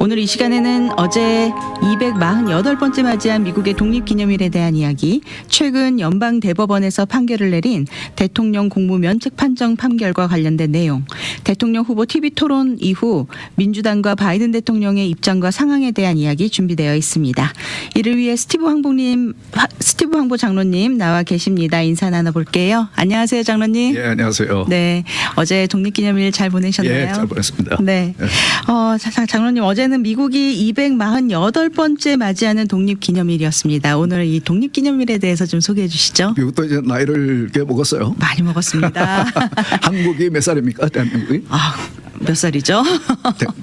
오늘 이 시간에는 어제 248번째 맞이한 미국의 독립기념일에 대한 이야기, 최근 연방대법원에서 판결을 내린 대통령 공무 면책 판정 판결과 관련된 내용, 대통령 후보 TV 토론 이후 민주당과 바이든 대통령의 입장과 상황에 대한 이야기 준비되어 있습니다. 이를 위해 스티브 황보 장로님 나와 계십니다. 인사 나눠볼게요. 안녕하세요, 장로님. 예, 안녕하세요. 네, 어제 독립기념일 잘 보내셨나요? 예, 잘 보냈습니다. 네. 장로님, 어제는 미국이 248번째 맞이하는 독립기념일이었습니다. 오늘 이 독립기념일에 대해서 좀 소개해 주시죠. 미국도 이제 나이를 꽤 먹었어요. 많이 먹었습니다. 한국이 몇 살입니까? 대한민국이? 몇 살이죠?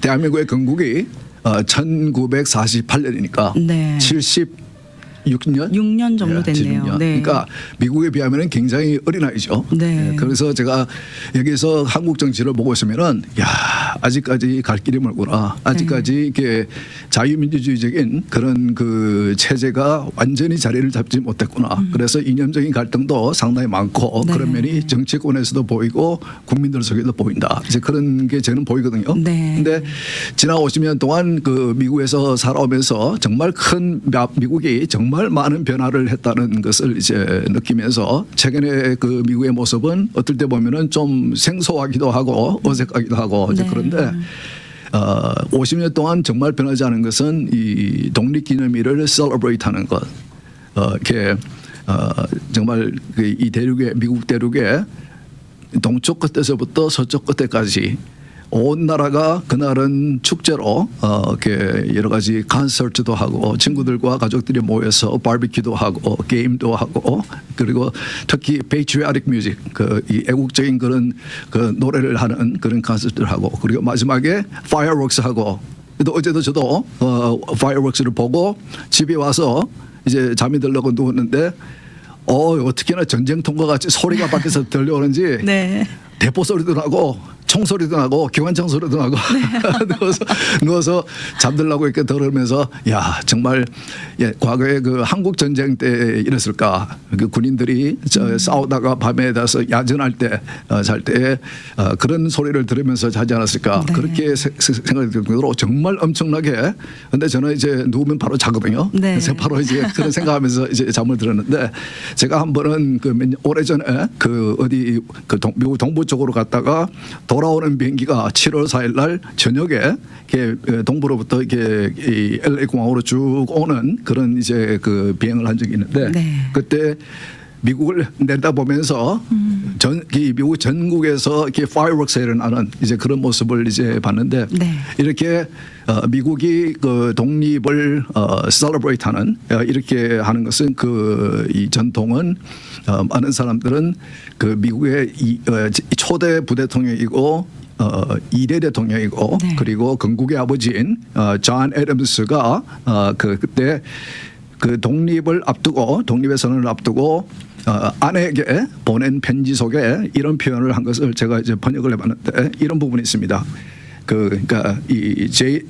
대한민국의 건국이 1948년이니까 네. 76년? 6년 정도 됐네요. 76년. 네. 그러니까 미국에 비하면 굉장히 어린아이죠. 네. 그래서 제가 여기서 한국 정치를 보고 있으면은 아직까지 갈 길이 멀구나. 아직까지 이렇게 자유민주주의적인 그런 그 체제가 완전히 자리를 잡지 못했구나. 그래서 이념적인 갈등도 상당히 많고 네. 그런 면이 정치권에서도 보이고 국민들 속에도 보인다. 이제 그런 게 저는 보이거든요. 네. 근데 지난 50년 동안 그 미국에서 살아오면서 정말 미국이 정말 많은 변화를 했다는 것을 이제 느끼면서 최근에 그 미국의 모습은 어떨 때 보면은 좀 생소하기도 하고 어색하기도 하고 이제 네. 그런데 50년 동안 정말 변하지 않은 것은 이 독립기념일을 셀러브레이트하는 것. 이렇게 정말 이 대륙의 미국 대륙의 동쪽 끝에서부터 서쪽 끝에까지 온 나라가 그날은 축제로 이렇게 여러 가지 콘서트도 하고 친구들과 가족들이 모여서 바비큐도 하고 게임도 하고 그리고 특히 patriotic music 이 애국적인 그런 그 노래를 하는 그런 콘서트를 하고 그리고 마지막에 fireworks 하고 또 어제도 저도 fireworks를 보고 집에 와서 이제 잠이 들려고 누웠는데 어떻게나 전쟁통과 같이 소리가 밖에서 들려오는지 네. 대포 소리도 나고 총소리도 나고 기관총 소리도 나고 누워서 잠들라고 이렇게 들으면서 야 정말 과거에 그 한국 전쟁 때 이랬을까 그 군인들이 싸우다가 밤에 가서 야전할 때 잘 때 그런 소리를 들으면서 자지 않았을까. 네. 그렇게 생각이 들 정도로 정말 엄청나게. 근데 저는 이제 누우면 바로 자거든요. 네. 그래서 바로 이제 그런 생각하면서 이제 잠을 들었는데 제가 한 번은 그 오래전에 그 어디 그 미국 동부 쪽으로 갔다가 돌아오는 비행기가 7월 4일 날 저녁에 이렇게 동부로부터 이렇게 이 LA 공항으로 쭉 오는 그런 이제 그 비행을 한 적이 있는데 네. 그때 미국을 내다보면서 미국 전국에서 이렇게 fireworks가 일어나는 이제 그런 모습을 이제 봤는데 네. 이렇게 미국이 그 독립을 celebrate하는 이렇게 하는 것은 이 전통은 많은 사람들은 그 미국의 초대 부대통령이고 2대 대통령이고 네. 그리고 건국의 아버지인 존 애덤스가 그때 그 독립의 선언을 앞두고 아내에게 보낸 편지 속에 이런 표현을 한 것을 제가 이제 번역을 해봤는데 이런 부분이 있습니다. 그러니까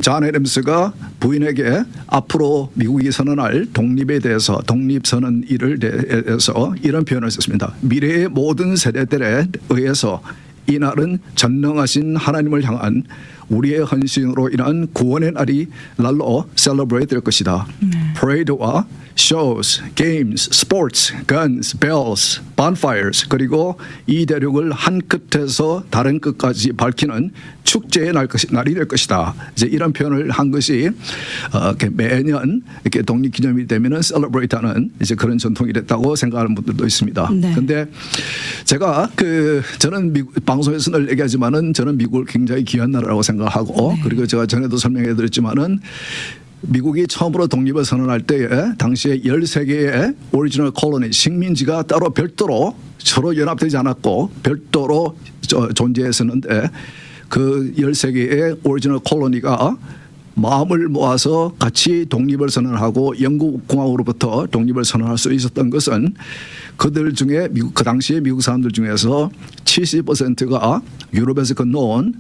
존 애덤스가 부인에게 앞으로 미국이 선언할 독립에 대해서 독립선언 일을 대해서 이런 표현을 썼습니다. 미래의 모든 세대들에 의해서 이날은 전능하신 하나님을 향한 우리의 헌신으로 인한 구원의 날로 셀러브레이트 될 것이다. 퍼레이드와 shows, games, sports, guns, bells, bonfires 그리고 이 대륙을 한 끝에서 다른 끝까지 밝히는 축제의 날이 될 것이다. 이제 이런 표현을 한 것이 매년 이렇게 독립기념일이 되면은 셀러브레이트하는 이제 그런 전통이 됐다고 생각하는 분들도 있습니다. 그런데 네. 제가 저는 미국 방송에서 늘 얘기하지만은 저는 미국을 굉장히 귀한 나라라고 생각하고 네. 그리고 제가 전에도 설명해드렸지만은. 미국이 처음으로 독립을 선언할 때에 당시에 13개의 오리지널 콜로니 식민지가 따로 별도로 서로 연합되지 않았고 별도로 존재했었는데 그 13개의 오리지널 콜로니가 마음을 모아서 같이 독립을 선언하고 영국 공화국으로부터 독립을 선언할 수 있었던 것은 그들 중에 그 당시에 미국 사람들 중에서 70%가 유럽에서 건너온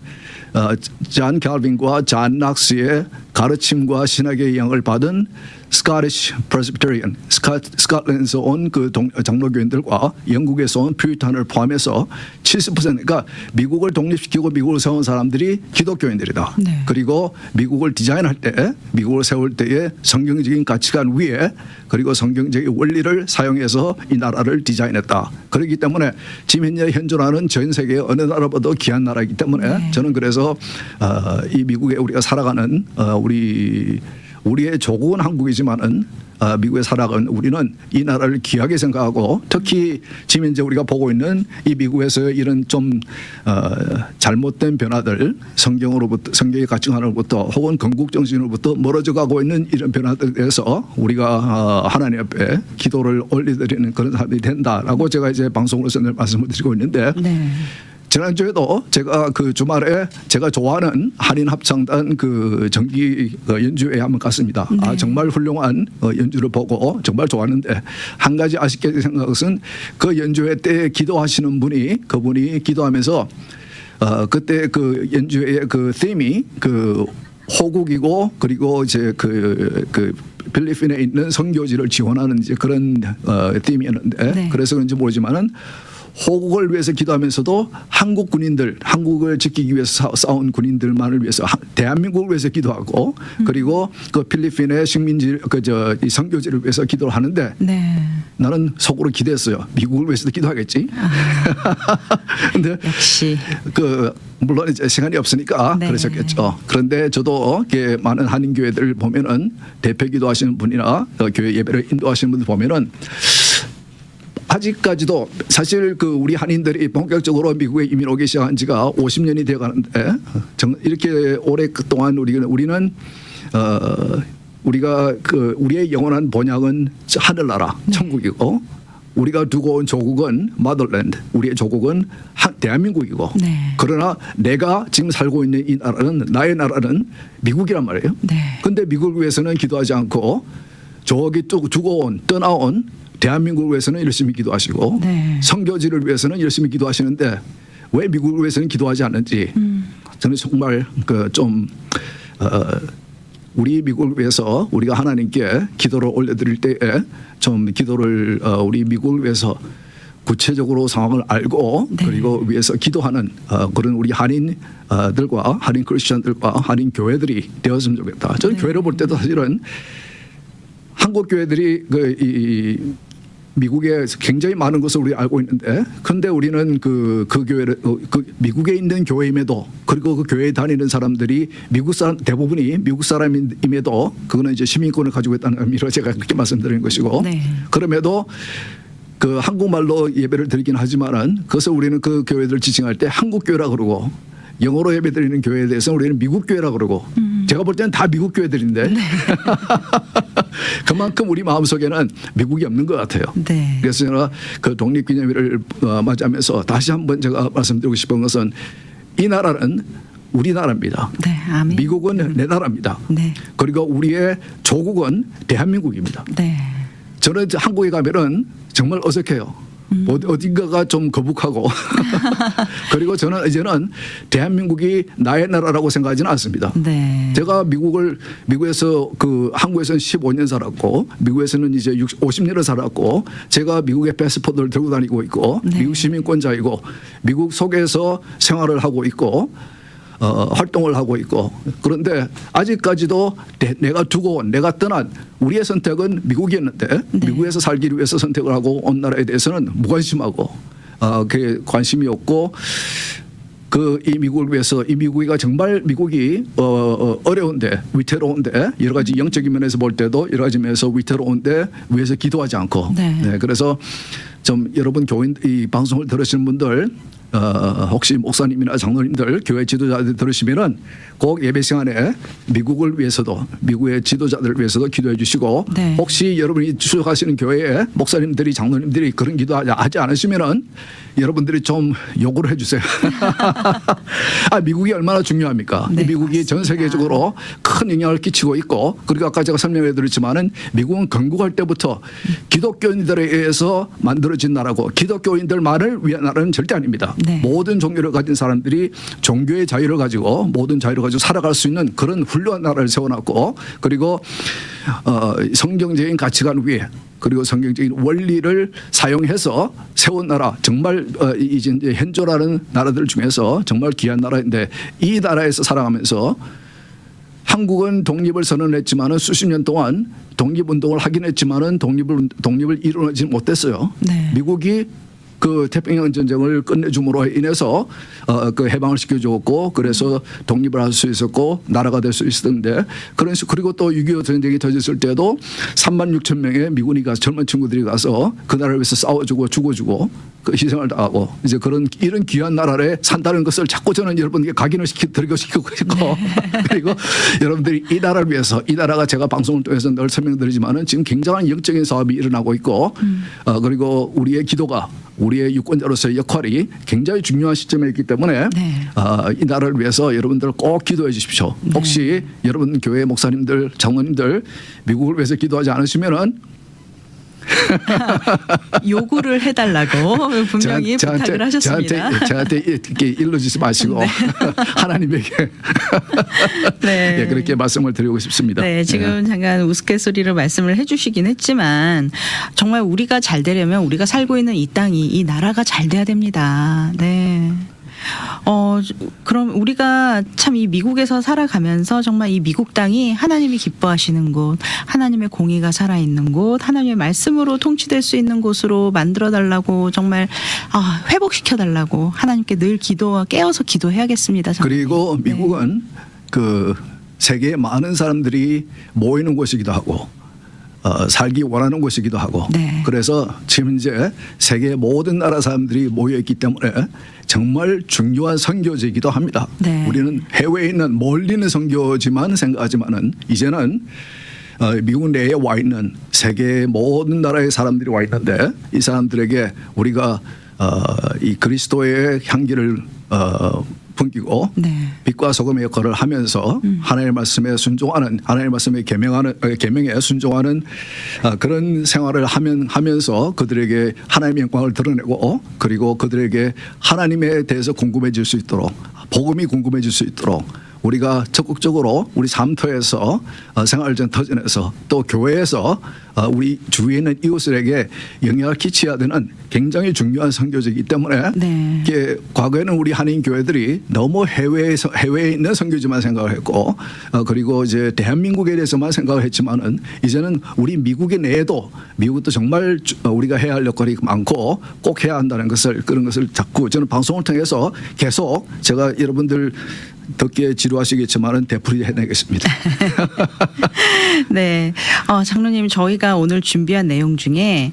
존 칼빈과 존 낙스의 가르침과 신학의 영향을 받은 스카티시 프레스비테리안, 스코틀랜드에서 온 그 장로교인들과 영국에서 온 퓨리탄을 포함해서 70%가 미국을 독립시키고 미국을 세운 사람들이 기독교인들이다. 네. 그리고 미국을 디자인할 때, 미국을 세울 때의 성경적인 가치관 위에 그리고 성경적인 원리를 사용해서 이 나라를 디자인했다. 그렇기 때문에 지금 현재 현존하는 전 세계 어느 나라보다 귀한 나라이기 때문에 네. 저는 그래서 이 미국에 우리가 살아가는 우리의 조국은 한국이지만은 미국에 살아가는 우리는 이 나라를 귀하게 생각하고 특히 지금 현재 우리가 보고 있는 이 미국에서 이런 좀 잘못된 변화들 성경의 가치관으로부터 혹은 건국 정신으로부터 멀어져 가고 있는 이런 변화들에 대해서 우리가 하나님 앞에 기도를 올려드리는 그런 사람이 된다라고 제가 이제 방송으로서 늘 말씀을 드리고 있는데 네. 지난주에도 제가 그 주말에 제가 좋아하는 한인 합창단 그 정기 연주회에 한번 갔습니다. 네. 정말 훌륭한 연주를 보고 정말 좋았는데 한 가지 아쉽게 생각한 것은 그 연주회 때 기도하시는 그분이 기도하면서 그때 그 연주회의 그 팀이 그 호국이고 그리고 이제 그 필리핀에 있는 선교지를 지원하는 이제 그런 팀이었는데 네. 그래서 그런지 모르지만은 호국을 위해서 기도하면서도 한국 군인들, 한국을 지키기 위해서 싸운 군인들만을 위해서 대한민국을 위해서 기도하고 그리고 그 필리핀의 식민지 이 선교지를 위해서 기도를 하는데 네. 나는 속으로 기대했어요. 미국을 위해서도 기도하겠지. 근데 역시. 물론 이제 시간이 없으니까 네. 그러셨겠죠. 그런데 저도 이렇게 많은 한인 교회들 보면은 대표 기도하시는 분이나 교회 예배를 인도하시는 분들 보면은 아직까지도 사실 그 우리 한인들이 본격적으로 미국에 이민 오기 시작한 지가 50년이 되어 가는데 이렇게 오랫동안 우리는 우리가 그 우리의 영원한 본향은 하늘나라 천국이고 우리가 두고 온 조국은 마더랜드 우리의 조국은 대한민국이고 네. 그러나 내가 지금 살고 있는 이 나라는 나의 나라는 미국이란 말이에요. 그런데 네. 미국을 위해서는 기도하지 않고 저기 두고 온 떠나온 대한민국을 위해서는 열심히 기도하시고 네. 선교지를 위해서는 열심히 기도하시는데 왜 미국을 위해서는 기도하지 않는지 저는 정말 우리 미국을 위해서 우리가 하나님께 기도를 올려드릴 때에 좀 기도를 우리 미국을 위해서 구체적으로 상황을 알고 네. 그리고 위해서 기도하는 그런 우리 한인들과 한인 크리스천들과 한인 교회들이 되었으면 좋겠다. 저는 네. 교회를 볼 때도 사실은 한국 교회들이 미국에 굉장히 많은 것을 우리 알고 있는데, 그런데 우리는 그 교회를 미국에 있는 교회임에도 그리고 그 교회에 다니는 사람들이 미국 사람 대부분이 미국 사람임에도 그거는 이제 시민권을 가지고 있다는 의미로 제가 그렇게 말씀드리는 것이고, 네. 그럼에도 그 한국말로 예배를 드리긴 하지만은 그것을 우리는 그 교회들을 지칭할 때 한국 교회라 그러고 영어로 예배드리는 교회에 대해서 우리는 미국 교회라 그러고 제가 볼 때는 다 미국 교회들인데 네. 그만큼 우리 마음속에는 미국이 없는 것 같아요. 네. 그래서 제가 그 독립기념일을 맞이하면서 다시 한번 제가 말씀드리고 싶은 것은 이 나라는 우리나라입니다. 네. 아멘. 미국은 내 나라입니다. 네. 그리고 우리의 조국은 대한민국입니다. 네. 저는 한국에 가면은 정말 어색해요. 어딘가가 좀 거북하고 그리고 저는 이제는 대한민국이 나의 나라라고 생각하지는 않습니다. 네. 제가 미국에서 한국에서는 15년 살았고 미국에서는 이제 50년을 살았고 제가 미국의 패스포트를 들고 다니고 있고 네. 미국 시민권자이고 미국 속에서 생활을 하고 있고 활동을 하고 있고, 그런데 아직까지도 내가 두고 온 내가 떠난 우리의 선택은 미국이었는데 네. 미국에서 살기 위해서 선택을 하고 온 나라에 대해서는 무관심하고 그게 관심이 없고 이 미국을 위해서 이 미국이가 정말 미국이 어려운데 위태로운데 여러 가지 영적인 면에서 볼 때도 여러 가지 면에서 위태로운데 위해서 기도하지 않고 네. 그래서 좀 여러분 교인 이 방송을 들으시는 분들 혹시 목사님이나 장로님들 교회 지도자들 들으시면은 꼭 예배 시간에 미국을 위해서도 미국의 지도자들을 위해서도 기도해 주시고 네. 혹시 여러분이 추적하시는 교회에 목사님들이 장로님들이 그런 기도하지 않으시면은 여러분들이 좀 요구를 해주세요. 미국이 얼마나 중요합니까? 네, 미국이 맞습니다. 전 세계적으로 큰 영향을 끼치고 있고 그리고 아까 제가 설명해 드렸지만은 미국은 건국할 때부터 기독교인들에 의해서 만들어진 나라고 기독교인들만을 위한 나라는 절대 아닙니다. 네. 모든 종교를 가진 사람들이 종교의 자유를 가지고 모든 자유를 가지고 살아갈 수 있는 그런 훌륭한 나라를 세워놨고 그리고 성경적인 가치관 위에 그리고 성경적인 원리를 사용해서 세운 나라 정말 이제 현존하는 나라들 중에서 정말 귀한 나라인데 이 나라에서 살아가면서 한국은 독립을 선언했지만은 수십 년 동안 독립운동을 하긴 했지만은 독립을 이루지 못했어요. 네. 미국이 그 태평양 전쟁을 끝내줌으로 인해서 그 해방을 시켜줬고 그래서 독립을 할 수 있었고 나라가 될 수 있었는데 그리고 또 6.25 전쟁이 터졌을 때도 36,000명의 미군이 가서 젊은 친구들이 가서 그 나라를 위해서 싸워주고 죽어주고 그 희생을 당하고 이제 이런 귀한 나라에 산다는 것을 자꾸 저는 여러분에게 각인을 드리고 싶고 그리고 여러분들이 이 나라를 위해서 이 나라가 제가 방송을 통해서 늘 설명드리지만은 지금 굉장한 영적인 사업이 일어나고 있고 그리고 우리의 기도가 우리의 유권자로서의 역할이 굉장히 중요한 시점에 있기 때문에 네. 이 나라를 위해서 여러분들 꼭 기도해 주십시오. 네. 혹시 여러분 교회 목사님들, 장로님들 미국을 위해서 기도하지 않으시면은 요구를 해달라고 분명히 부탁을 하셨습니다. 저한테 이렇게 일러주지 마시고 네. 하나님에게 네. 예, 그렇게 말씀을 드리고 싶습니다. 네, 지금 잠깐 우스갯소리로 말씀을 해주시긴 했지만 정말 우리가 잘 되려면 우리가 살고 있는 이 땅이 이 나라가 잘 돼야 됩니다. 네. 그럼 우리가 참 이 미국에서 살아가면서 정말 이 미국 땅이 하나님이 기뻐하시는 곳, 하나님의 공의가 살아있는 곳, 하나님의 말씀으로 통치될 수 있는 곳으로 만들어달라고 정말 회복시켜달라고 하나님께 늘 깨어서 기도해야겠습니다. 정말. 그리고 미국은 그 세계의 많은 사람들이 모이는 곳이기도 하고 살기 원하는 곳이기도 하고 네. 그래서 지금 이제 세계 모든 나라 사람들이 모여 있기 때문에 정말 중요한 선교지이기도 합니다. 네. 우리는 해외에 있는 멀리 있는 선교지만 생각하지만은 이제는 미국 내에 와 있는 세계 모든 나라의 사람들이 와 있는데 이 사람들에게 우리가 이 그리스도의 향기를 풍기고 네. 빛과 소금의 역할을 하면서 하나님의 말씀에 순종하는 하나님의 말씀에 계명에 순종하는 그런 생활을 하면서 그들에게 하나님의 영광을 드러내고 그리고 그들에게 하나님에 대해서 궁금해질 수 있도록 복음이 궁금해질 수 있도록 우리가 적극적으로 우리 삶터에서 생활 터전에서 또 교회에서 우리 주위에 있는 이웃들에게 영향을 끼쳐야 되는 굉장히 중요한 선교지이기 때문에 네. 이게 과거에는 우리 한인 교회들이 너무 해외에 있는 선교지만 생각을 했고 그리고 이제 대한민국에 대해서만 생각을 했지만은 이제는 우리 미국의 내에도 미국도 정말 우리가 해야 할 역할이 많고 꼭 해야 한다는 그런 것을 자꾸 저는 방송을 통해서 계속 제가 여러분들 듣기에 지루하시겠지만은 되풀이 해내겠습니다. 네. 장로님, 저희가 오늘 준비한 내용 중에,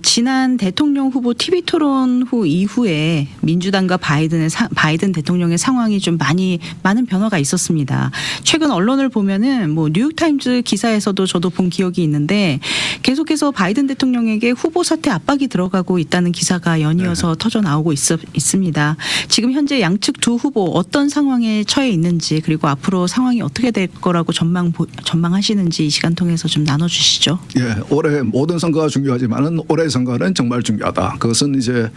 지난 대통령 후보 TV 토론 이후에 민주당과 바이든 대통령의 상황이 좀 많은 변화가 있었습니다. 최근 언론을 보면은 뉴욕타임즈 기사에서도 저도 본 기억이 있는데 계속해서 바이든 대통령에게 후보 사퇴 압박이 들어가고 있다는 기사가 연이어서 터져 나오고 있습니다. 지금 현재 양측 두 후보 어떤 상황에 처해 있는지 그리고 앞으로 상황이 어떻게 될 거라고 전망하시는지 이 시간 통해서 좀 나눠주시죠. 예, 올해 모든 선거가 중요하지만은 올해 선거는 정말 중요하다. 그것은 이제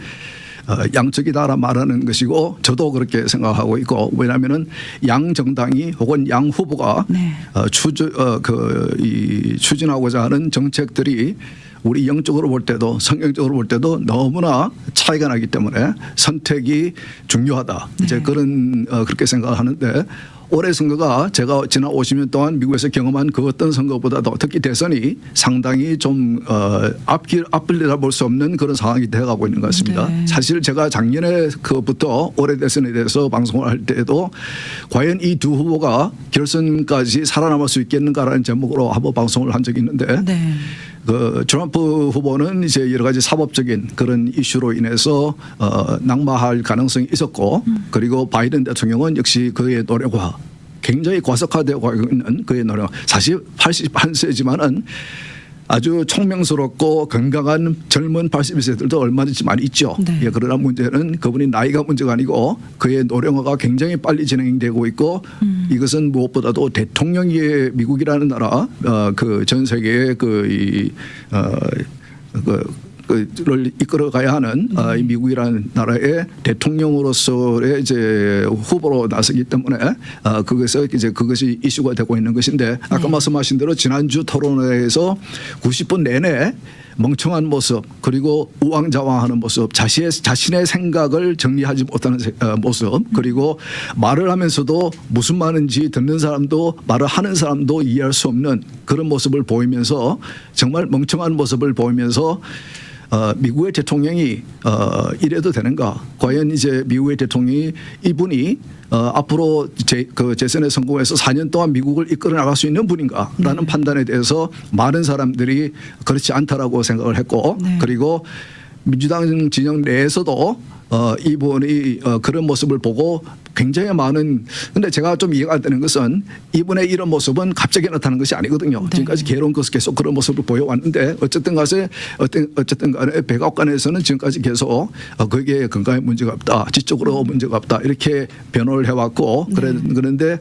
양측이 다 말하는 것이고 저도 그렇게 생각하고 있고 왜냐하면은 양 정당이 혹은 양 후보가 네. 추진하고자 하는 정책들이 우리 영적으로 볼 때도 성경적으로 볼 때도 너무나 차이가 나기 때문에 선택이 중요하다. 네. 이제 그렇게 생각하는데 올해 선거가 제가 지난 50년 동안 미국에서 경험한 그 어떤 선거보다도 특히 대선이 상당히 좀 앞을 볼 수 없는 그런 상황이 되어가고 있는 것 같습니다. 네. 사실 제가 작년에 그부터 올해 대선에 대해서 방송을 할 때에도 과연 이 두 후보가 결선까지 살아남을 수 있겠는가라는 제목으로 한번 방송을 한 적이 있는데 네. 그 트럼프 후보는 이제 여러 가지 사법적인 그런 이슈로 인해서 낙마할 가능성이 있었고 그리고 바이든 대통령은 역시 그의 노력과 굉장히 과속화되고 있는 그의 노력 사실 81세지만은 아주 총명스럽고 건강한 젊은 81세들도 얼마든지 많이 있죠. 네. 예, 그러나 문제는 그분이 나이가 문제가 아니고 그의 노령화가 굉장히 빨리 진행되고 있고 이것은 무엇보다도 대통령이 미국이라는 나라 그 전 세계의 그를 이끌어가야 하는 이 미국이라는 나라의 대통령으로서의 이제 후보로 나서기 때문에 그것에서 이제 그것이 이슈가 되고 있는 것인데 아까 말씀하신 대로 지난주 토론회에서 90분 내내 멍청한 모습 그리고 우왕좌왕하는 모습 자신의 생각을 정리하지 못하는 모습 그리고 말을 하면서도 무슨 말인지 듣는 사람도 말을 하는 사람도 이해할 수 없는 그런 모습을 보이면서 정말 멍청한 모습을 보이면서 미국의 대통령이 이래도 되는가? 과연 이제 미국의 대통령이 이분이 앞으로 재선에 성공해서 4년 동안 미국을 이끌어 나갈 수 있는 분인가라는 판단에 대해서 많은 사람들이 그렇지 않다라고 생각을 했고 그리고 민주당 진영 내에서도 이분이 그런 모습을 보고 굉장히 많은 근데 제가 좀 이해가 안 되는 것은 이분의 이런 모습은 갑자기 나타난 것이 아니거든요. 지금까지 계속 그런 모습을 보여왔는데 어쨌든 간에 백악관에서는 지금까지 계속 거기에 건강에 문제가 없다. 지적으로 문제가 없다. 이렇게 변호를 해왔고 그런데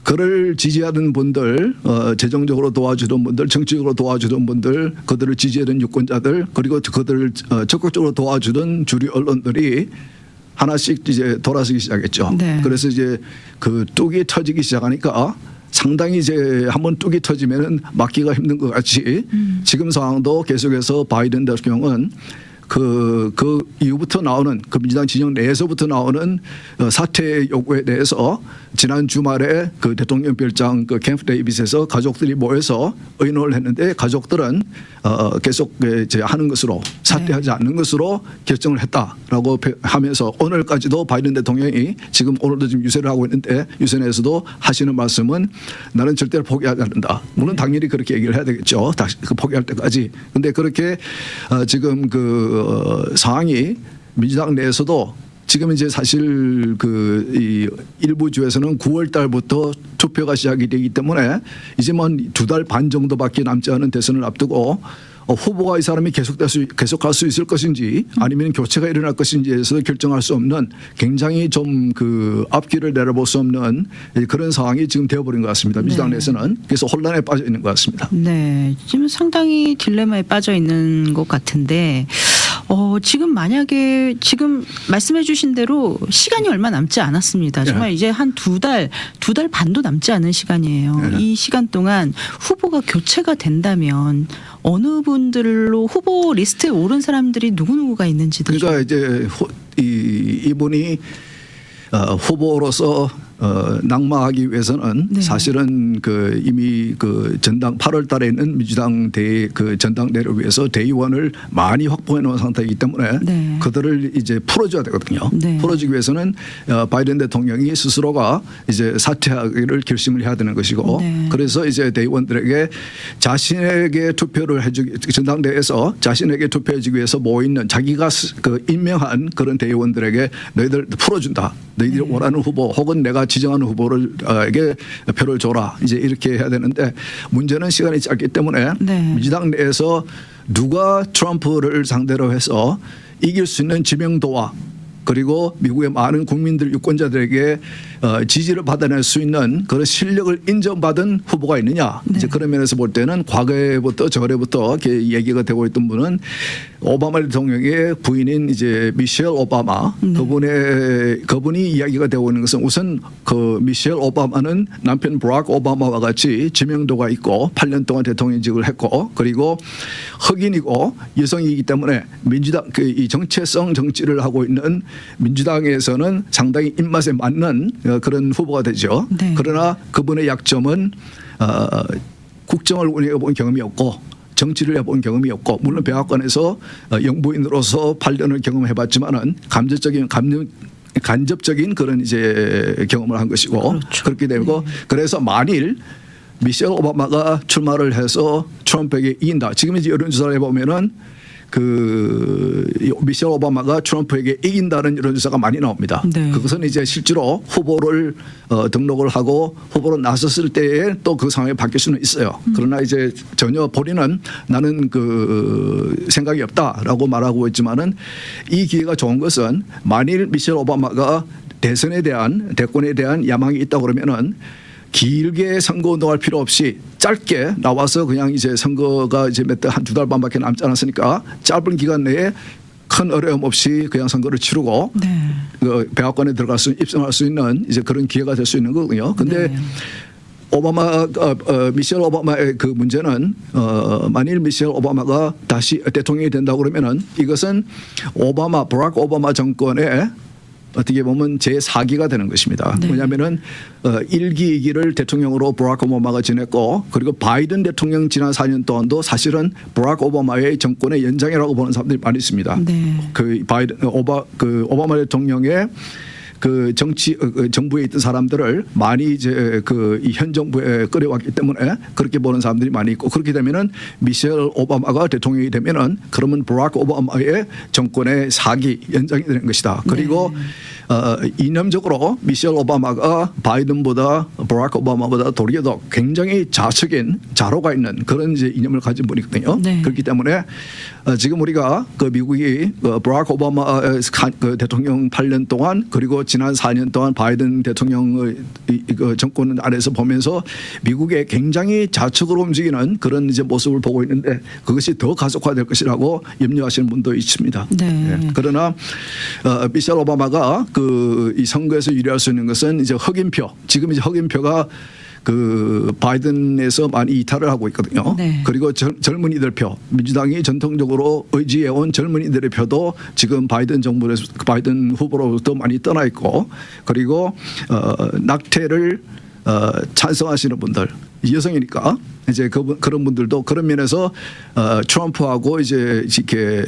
그를 지지하는 분들, 재정적으로 도와주던 분들, 정치적으로 도와주던 분들, 그들을 지지하는 유권자들, 그리고 그들을 적극적으로 도와주던 주류 언론들이 하나씩 이제 돌아서기 시작했죠. 그래서 이제 그 뚝이 터지기 시작하니까 상당히 이제 한번 뚝이 터지면은 막기가 힘든 것 같이 지금 상황도 계속해서 바이든 대통령은 그 이후부터 나오는 그 민주당 진영 내에서부터 나오는 사퇴 요구에 대해서 지난 주말에 그 대통령 별장 그 캠프 데이빗에서 가족들이 모여서 의논을 했는데 가족들은 계속 이제 하는 것으로 사퇴하지 않는 것으로 결정을 했다라고 하면서 오늘까지도 바이든 대통령이 지금 오늘도 지금 유세를 하고 있는데 유세 내에서도 하시는 말씀은 나는 절대로 포기하지 않는다. 물론 당연히 그렇게 얘기를 해야 되겠죠. 다시 그 포기할 때까지. 근데 그렇게 지금 그 상황이 민주당 내에서도 지금 이제 사실 이 일부 주에서는 9월 달부터 투표가 시작이 되기 때문에 이제 뭐 2달 반 정도밖에 남지 않은 대선을 앞두고 후보가 이 사람이 계속할 수 있을 것인지 아니면 교체가 일어날 것인지에서 결정할 수 없는 굉장히 좀 그 앞길을 내려볼 수 없는 그런 상황이 지금 되어버린 것 같습니다. 민주당 내에서는. 그래서 혼란에 빠져 있는 것 같습니다. 네, 지금 상당히 딜레마에 빠져 있는 것 같은데 지금 만약에 지금 말씀해 주신 대로 시간이 얼마 남지 않았습니다. 정말 이제 한 두 달 반도 남지 않은 시간이에요. 이 시간 동안 후보가 교체가 된다면 어느 분들로 후보 리스트에 오른 사람들이 누구누구가 있는지도 그러니까 이제 이분이 후보로서 낙마하기 위해서는 사실은 그 이미 그 전당 8월 달에 있는 민주당 그 전당대를 위해서 대의원을 많이 확보해 놓은 상태이기 때문에 그들을 이제 풀어줘야 되거든요. 풀어주기 위해서는 바이든 대통령이 스스로가 이제 사퇴하기를 결심을 해야 되는 것이고 그래서 이제 대의원들에게 자신에게 투표를 해주기 전당대에서 자신에게 투표해주기 위해서 모이는 자기가 그 임명한 그런 대의원들에게 너희들 풀어준다. 너희들이 원하는 후보 혹은 내가 지정하는 후보에게 표를 줘라. 이제 이렇게 해야 되는데 문제는 시간이 짧기 때문에 민주당 내에서 누가 트럼프를 상대로 해서 이길 수 있는 지명도와 그리고 미국의 많은 국민들 유권자들에게 지지를 받아낼 수 있는 그런 실력을 인정받은 후보가 있느냐. 이제 그런 면에서 볼 때는 과거에부터 저래부터 이렇게 얘기가 되고 있던 분은 오바마 대통령의 부인인 이제 미셸 오바마 그분이 이야기가 되고 있는 것은 우선 그 미셸 오바마는 남편 브락 오바마와 같이 지명도가 있고 8년 동안 대통령직을 했고 그리고 흑인이고 여성이기 때문에 민주당 이 정체성 정치를 하고 있는 민주당에서는 상당히 입맛에 맞는 그런 후보가 되죠. 그러나 그분의 약점은 국정을 운영해 본 경험이 없고 정치를 해본 경험이 없고 물론 백악관에서 영부인으로서 8년을 경험해봤지만은 간접적인 그런 이제 경험을 한 것이고 그렇게 되고 그래서 만일 미셸 오바마가 출마를 해서 트럼프에게 이긴다. 지금 이제 여론조사를 해보면은 그 미셸 오바마가 트럼프에게 이긴다는 여론조사가 많이 나옵니다. 그것은 이제 실제로 후보를 등록을 하고 후보로 나섰을 때에 또 그 상황이 바뀔 수는 있어요. 그러나 이제 전혀 본인은 나는 그 생각이 없다라고 말하고 있지만은 이 기회가 좋은 것은 만일 미셸 오바마가 대권에 대한 야망이 있다 그러면은 길게 선거 운동할 필요 없이 짧게 나와서 그냥 이제 선거가 이제 몇 달 한 두 달 반밖에 남지 않았으니까 짧은 기간 내에 큰 어려움 없이 그냥 선거를 치르고 네. 그 백악관에 들어갈 수 입성할 수 있는 이제 그런 기회가 될 수 있는 거거든요. 근데 네. 미셸 오바마의 그 문제는 만일 미셸 오바마가 다시 대통령이 된다고 그러면은 이것은 버락 오바마 정권의 어떻게 보면 제4기가 되는 것입니다. 네. 왜냐하면은 1기, 2기를 대통령으로 버락 오바마가 지냈고 그리고 바이든 대통령 지난 4년 동안도 사실은 버락 오바마의 정권의 연장이라고 보는 사람들이 많이 있습니다. 네. 그 오바마 대통령의 그 정부에 있던 사람들을 많이 이제 그 현 정부에 끌어왔기 때문에 그렇게 보는 사람들이 많이 있고 그렇게 되면은 미셸 오바마가 대통령이 되면은 그러면 버락 오바마의 정권의 4기 연장이 되는 것이다. 그리고 이념적으로 미셸 오바마가 바이든보다 버락 오바마보다 도리어 더 굉장히 좌측인 자로가 있는 그런 이제 이념을 가진 분이거든요. 네. 그렇기 때문에 지금 우리가 그 미국이 버락 오바마 그 대통령 8년 동안 그리고 지난 4년 동안 바이든 대통령의 그 정권 안에서 보면서 미국의 굉장히 좌측으로 움직이는 그런 이제 모습을 보고 있는데 그것이 더 가속화될 것이라고 염려하시는 분도 있습니다. 네. 예. 그러나 미셸 오바마가 그 이 선거에서 유리할 수 있는 것은 이제 흑인표 지금 이제 흑인표가 그 바이든에서 많이 이탈을 하고 있거든요. 네. 그리고 젊은이들 표, 민주당이 전통적으로 의지해온 젊은이들의 표도 지금 바이든 정부에서 바이든 후보로부터 많이 떠나 있고, 그리고 낙태를 찬성하시는 분들, 여성이니까 이제 그런 분들도 그런 면에서 트럼프하고 이제 이렇게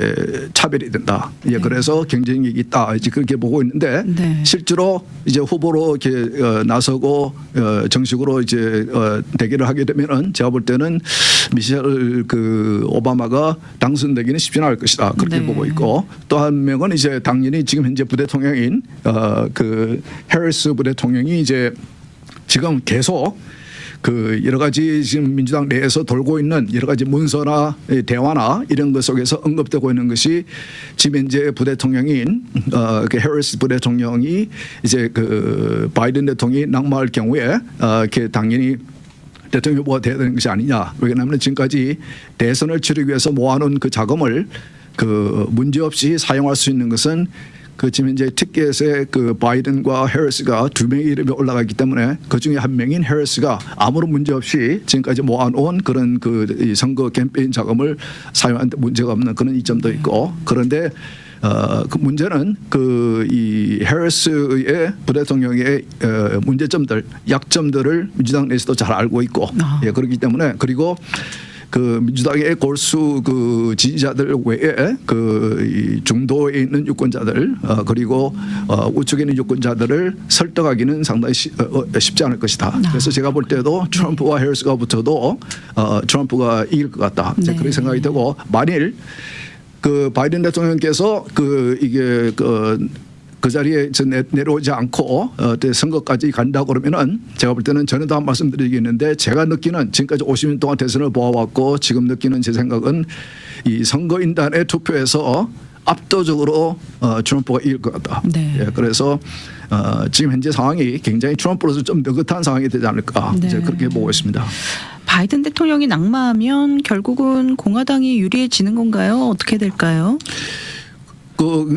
차별이 된다. 예, 네. 그래서 경쟁력이 있다. 이제 그렇게 보고 있는데 네. 실제로 이제 후보로 이렇게 나서고 정식으로 이제 대결을 하게 되면은 제가 볼 때는 미셸 그 오바마가 당선되기는 쉽지 않을 것이다. 그렇게 네. 보고 있고 또 한 명은 이제 당연히 지금 현재 부대통령인 그 해리스 부대통령이 이제 지금 계속 그 여러 가지 지금 민주당 내에서 돌고 있는 여러 가지 문서나 대화나 이런 것 속에서 언급되고 있는 것이 지금 현재 부대통령인 그 해리스 부대통령이 이제 그 바이든 대통령이 낙마할 경우에 이렇게 당연히 대통령 후보가 돼야 되는 것이 아니냐. 왜냐하면 지금까지 대선을 치르기 위해서 모아놓은 그 자금을 그 문제없이 사용할 수 있는 것은 그 지금 이제 티켓에 그 바이든과 해리스가 두 명의 이름이 올라가기 때문에 그 중에 한 명인 해리스가 아무런 문제 없이 지금까지 모아놓은 그런 그 선거 캠페인 자금을 사용하는데 문제가 없는 그런 이점도 있고 그런데 그 문제는 그 이 해리스의 부대통령의 문제점들, 약점들을 민주당 내에서도 잘 알고 있고 예, 그렇기 때문에 그리고 그 민주당의 골수 그 지지자들 외에 그 중도에 있는 유권자들 그리고 우측에 있는 유권자들을 설득하기는 상당히 쉽지 않을 것이다. 그래서 제가 볼 때도 트럼프와 해리스가 붙어도 트럼프가 이길 것 같다. 네. 그렇게 생각이 되고 만일 그 바이든 대통령께서 그 이게 그 자리에 내려오지 않고 선거까지 간다고 그러면은 제가 볼 때는 전에도 한 말씀드리겠는데 제가 느끼는 지금까지 50년 동안 대선을 보아왔고 지금 느끼는 제 생각은 이 선거인단의 투표에서 압도적으로 트럼프가 이길 것 같다. 네. 예, 그래서 지금 현재 상황이 굉장히 트럼프로서 좀 느긋한 상황이 되지 않을까 네. 이제 그렇게 보고 있습니다. 바이든 대통령이 낙마하면 결국은 공화당이 유리해지는 건가요? 어떻게 될까요?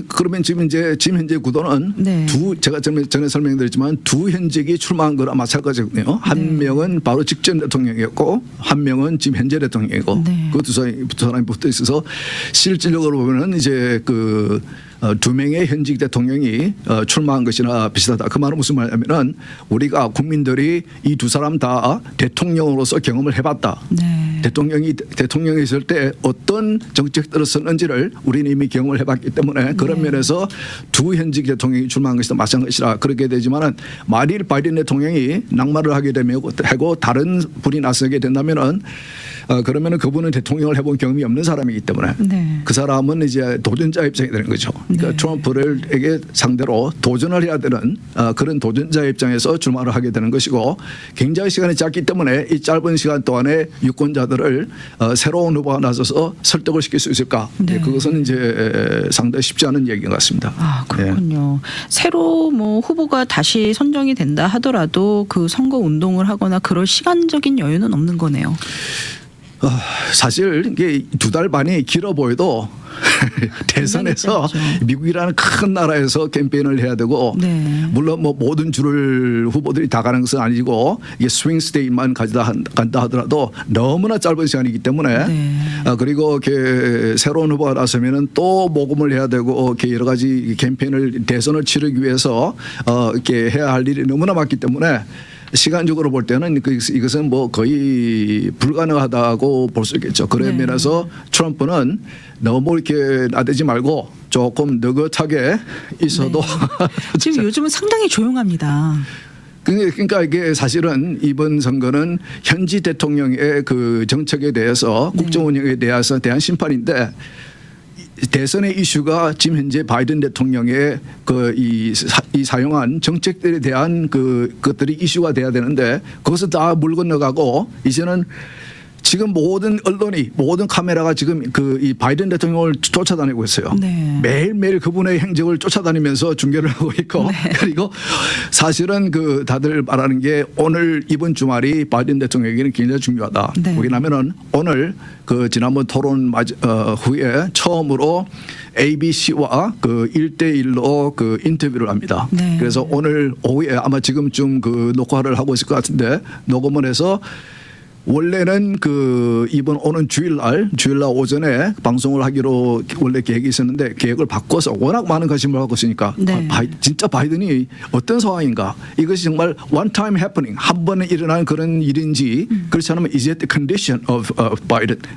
그러면 지금 현재 구도는 네. 제가 전에 설명드렸지만 두 현직이 출마한 거랑 마찬가지거든요. 한 네. 명은 바로 직전 대통령이었고 한 명은 지금 현재 대통령이고 네. 그 두 사람이 붙어 있어서 실질적으로 보면은 이제 그 두 명의 현직 대통령이 출마한 것이나 비슷하다. 그 말은 무슨 말이냐면은 우리가 국민들이 이 두 사람 다 대통령으로서 경험을 해봤다. 네. 대통령이 있을 때 어떤 정책들을 썼는지를 우리는 이미 경험을 해봤기 때문에 그런 네. 면에서 두 현직 대통령이 출마한 것이다 마찬가지라 그렇게 되지만은 만일 바이든 대통령이 낙마를 하게 되면 하고 다른 분이 나서게 된다면은 그러면은 그분은 대통령을 해본 경험이 없는 사람이기 때문에 네. 그 사람은 이제 도전자 입장이 되는 거죠. 그러니까 네. 트럼프에게 상대로 도전을 해야 되는 그런 도전자 입장에서 출마를 하게 되는 것이고 굉장히 시간이 짧기 때문에 이 짧은 시간 동안에 유권자들을 새로운 후보가 나서서 설득을 시킬 수 있을까? 네. 그것은 이제 상당히 쉽지 않은 얘기인 것 같습니다. 아, 그렇군요. 새로 뭐 후보가 다시 선정이 된다 하더라도 그 선거 운동을 하거나 그럴 시간적인 여유는 없는 거네요. 사실 이게 2달 반이 길어 보여도 대선에서 짧죠. 미국이라는 큰 나라에서 캠페인을 해야 되고 네. 물론 뭐 모든 주를 후보들이 다 가는 것은 아니고 이게 스윙 스테이트만 간다 하더라도 너무나 짧은 시간이기 때문에 네. 그리고 이렇게 새로운 후보가 나서면은 또 모금을 해야 되고 이렇게 여러 가지 캠페인을 대선을 치르기 위해서 이렇게 해야 할 일이 너무나 많기 때문에 시간적으로 볼 때는 이것은 뭐 거의 불가능하다고 볼 수 있겠죠. 그런 네. 면에서 트럼프는 너무 이렇게 나대지 말고 조금 느긋하게 있어도 지금 요즘은 상당히 조용합니다. 그러니까 이게 사실은 이번 선거는 현지 대통령의 그 정책에 대해서 국정 운영에 대해서 대한 심판인데 대선의 이슈가 지금 현재 바이든 대통령의 이 사용한 정책들에 대한 그것들이 이슈가 돼야 되는데 그것을 다 물 건너가고 이제는 지금 모든 언론이 모든 카메라가 지금 이 바이든 대통령을 쫓아다니고 있어요. 네. 매일매일 그분의 행적을 쫓아다니면서 중계를 하고 있고 그리고 사실은 다들 말하는 게 오늘 이번 주말이 바이든 대통령에게는 굉장히 중요하다. 네. 왜냐하면은 오늘 지난번 토론 후에 처음으로 ABC와 1대1로 인터뷰를 합니다. 네. 그래서 오늘 오후에 아마 지금쯤 녹화를 하고 있을 것 같은데 녹음을 해서 원래는 이번 오는 주일날 오전에 방송을 하기로 원래 계획이 있었는데 계획을 바꿔서 워낙 많은 관심을 갖고 있으니까 네. 진짜 바이든이 어떤 상황인가 이것이 정말 one time happening 한 번에 일어나는 그런 일인지 그렇지 않으면 is it the condition of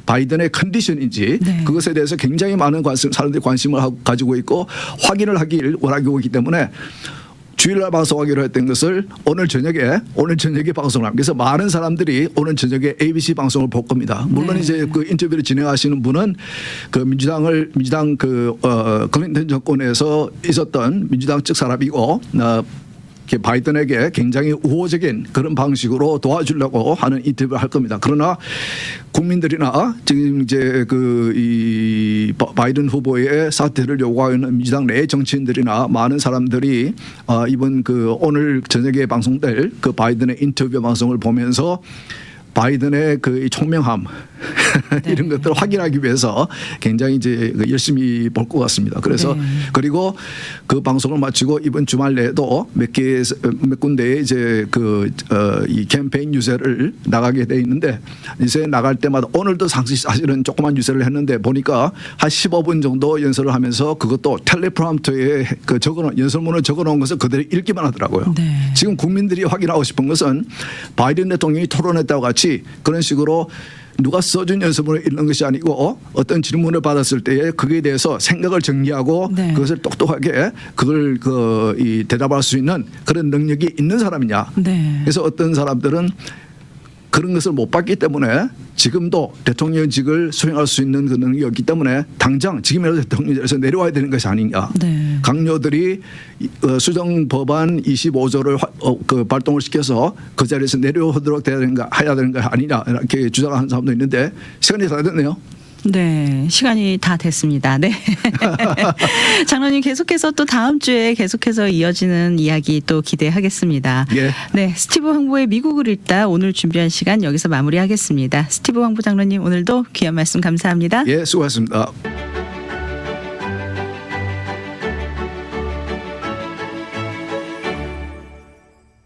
바이든의 컨디션인지 네. 그것에 대해서 굉장히 많은 사람들이 관심을 가지고 있고 확인을 하길 원하고 있기 때문에 주일날 방송하기로 했던 것을 오늘 저녁에 방송을 합니다. 그래서 많은 사람들이 오늘 저녁에 ABC 방송을 볼 겁니다. 물론 네. 이제 인터뷰를 진행하시는 분은 민주당 클린턴 정권에서 있었던 민주당 측 사람이고 바이든에게 굉장히 우호적인 그런 방식으로 도와주려고 하는 인터뷰를 할 겁니다. 그러나 국민들이나 지금 이제 이 바이든 후보의 사퇴를 요구하는 민주당 내 정치인들이나 많은 사람들이 이번 오늘 저녁에 방송될 바이든의 인터뷰 방송을 보면서 바이든의 이 총명함 이런 것들을 확인하기 위해서 굉장히 이제 열심히 볼 것 같습니다. 그래서 그리고 그 방송을 마치고 이번 주말 내에도 몇 군데에 이제 이 캠페인 유세를 나가게 돼 있는데 유세 나갈 때마다 오늘도 사실은 조그만 유세를 했는데 보니까 한 15분 정도 연설을 하면서 그것도 텔레프롬프터에 연설문을 적어놓은 것을 그대로 읽기만 하더라고요. 네. 지금 국민들이 확인하고 싶은 것은 바이든 대통령이 토론했다고 같이 그런 식으로 누가 써준 연설문을 읽는 것이 아니고 어떤 질문을 받았을 때에 그에 대해서 생각을 정리하고 네. 그것을 똑똑하게 그걸 대답할 수 있는 그런 능력이 있는 사람이냐. 네. 그래서 어떤 사람들은 그런 것을 못 봤기 때문에 지금도 대통령직을 수행할 수 있는 그 능력이 없기 때문에 당장 지금이라도 대통령직에서 내려와야 되는 것이 아니냐. 네. 강요들이 수정 법안 25조를 발동을 시켜서 그 자리에서 내려오도록 해야 되는 거 아니냐 이렇게 주장하는 사람도 있는데 시간이 다 됐네요. 네, 시간이 다 됐습니다. 네. 장로님 계속해서 또 다음 주에 계속해서 이어지는 이야기 또 기대하겠습니다. 예. 네, 스티브 황보의 미국을 읽다 오늘 준비한 시간 여기서 마무리하겠습니다. 스티브 황보 장로님 오늘도 귀한 말씀 감사합니다. 예, 수고하셨습니다.